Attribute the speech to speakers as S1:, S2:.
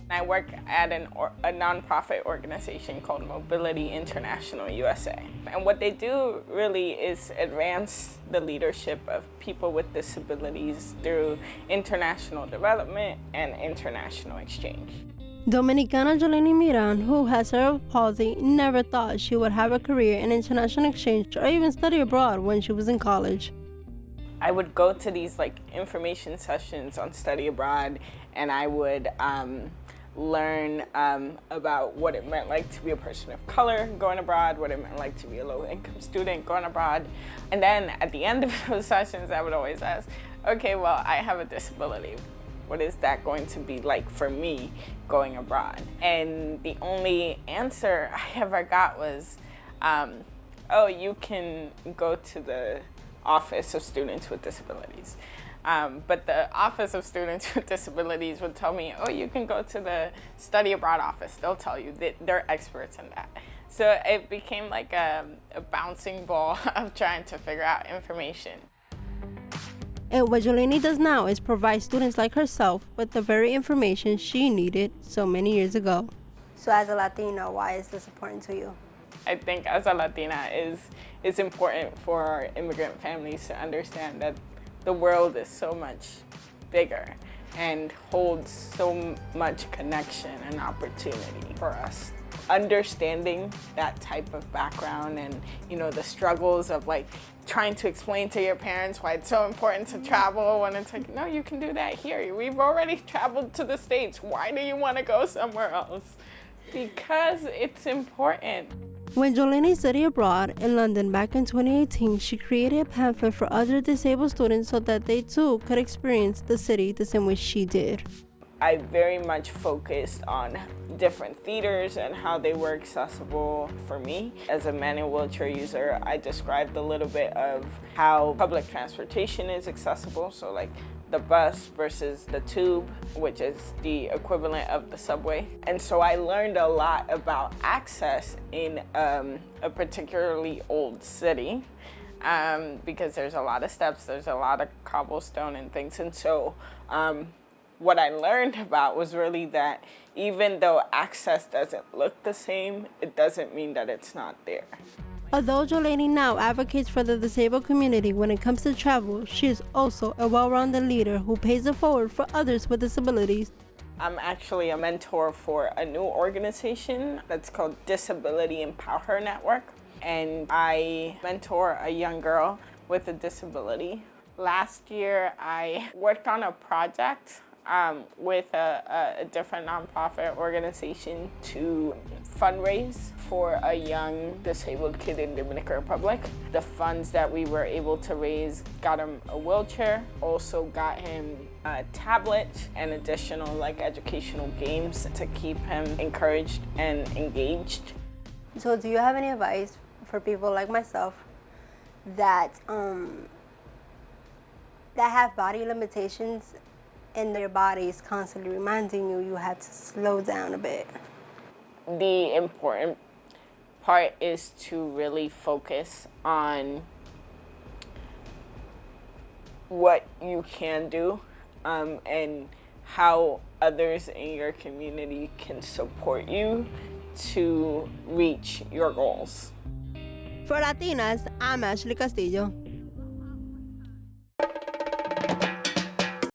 S1: I work at a nonprofit organization called Mobility International USA. And what they do really is advance the leadership of people with disabilities through international development and international exchange.
S2: Dominicana Johileny Meran, who has cerebral palsy, never thought she would have a career in international exchange or even study abroad when she was in college.
S1: I would go to these information sessions on study abroad, and I would learn about what it meant like to be a person of color going abroad, what it meant like to be a low-income student going abroad. And then at the end of those sessions, I would always ask, okay, well, I have a disability. What is that going to be like for me going abroad? And the only answer I ever got was, oh, you can go to the Office of Students with Disabilities. But the Office of Students with Disabilities would tell me, oh, you can go to the study abroad office. They'll tell you that they're experts in that. So it became like a bouncing ball of trying to figure out information.
S2: And what Johileny does now is provide students like herself with the very information she needed so many years ago.
S3: So as a Latina, why is this important to you?
S1: I think as a Latina, it's important for our immigrant families to understand that the world is so much bigger and holds so much connection and opportunity for us. Understanding that type of background and, the struggles of trying to explain to your parents why it's so important to travel when it's no, you can do that here. We've already traveled to the States. Why do you want to go somewhere else? Because it's important.
S2: When Johileny studied abroad in London back in 2018, she created a pamphlet for other disabled students so that they too could experience the city the same way she did.
S1: I very much focused on different theaters and how they were accessible for me. As a manual wheelchair user, I described a little bit of how public transportation is accessible, so the bus versus the tube, which is the equivalent of the subway. And so I learned a lot about access in a particularly old city because there's a lot of steps, there's a lot of cobblestone and things. And so what I learned about was really that even though access doesn't look the same, it doesn't mean that it's not there.
S2: Although Johileny now advocates for the disabled community when it comes to travel, she is also a well-rounded leader who pays it forward for others with disabilities.
S1: I'm actually a mentor for a new organization that's called Disability Empower Network, and I mentor a young girl with a disability. Last year, I worked on a project with a different nonprofit organization to fundraise for a young disabled kid in Dominican Republic. The funds that we were able to raise got him a wheelchair, also got him a tablet and additional educational games to keep him encouraged and engaged.
S3: So do you have any advice for people like myself that have body limitations and their body is constantly reminding you have to slow down a bit?
S1: The important part is to really focus on what you can do and how others in your community can support you to reach your goals.
S2: For Latinas, I'm Ashley Castillo.